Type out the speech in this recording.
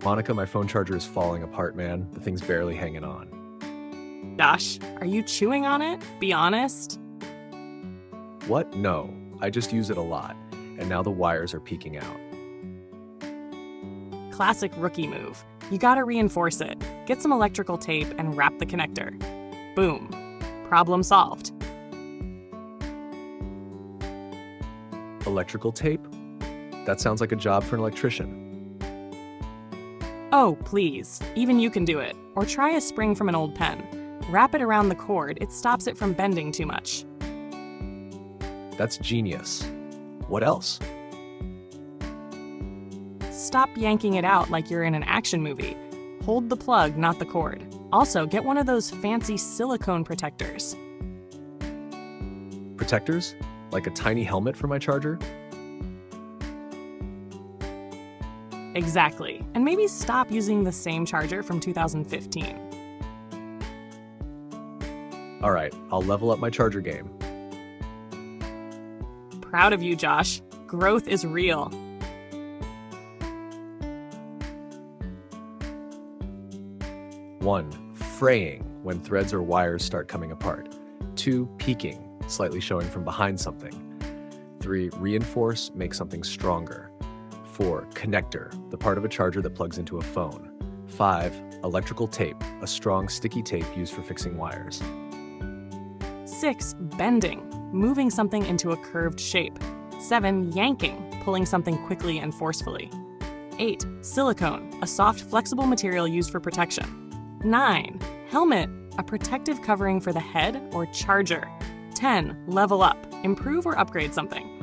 Monica, my phone charger is falling apart, man. The thing's barely hanging on. Josh, are you chewing on it? Be honest. What? No. I just use it a lot, and now the wires are peeking out. Classic rookie move. You gotta reinforce it. Get some electrical tape and wrap the connector. Boom. Problem solved. Electrical tape? That sounds like a job for an electrician. Oh, please. Even you can do it. Or try a spring from an old pen. Wrap it around the cord. It stops it from bending too much. That's genius. What else? Stop yanking it out like you're in an action movie. Hold the plug, not the cord. Also, get one of those fancy silicone protectors. Protectors? Like a tiny helmet for my charger? Exactly. And maybe stop using the same charger from 2015. All right, I'll level up my charger game. Proud of you, Josh. Growth is real. 1. Fraying, when threads or wires start coming apart. 2. Peeking, slightly showing from behind something. 3. Reinforce, make something stronger. 4. Connector, the part of a charger that plugs into a phone. 5. Electrical tape, a strong sticky tape used for fixing wires. 6. Bending, moving something into a curved shape. 7. Yanking, pulling something quickly and forcefully. 8. Silicone, a soft, flexible material used for protection. 9. Helmet, a protective covering for the head or charger. 10. Level up, improve or upgrade something.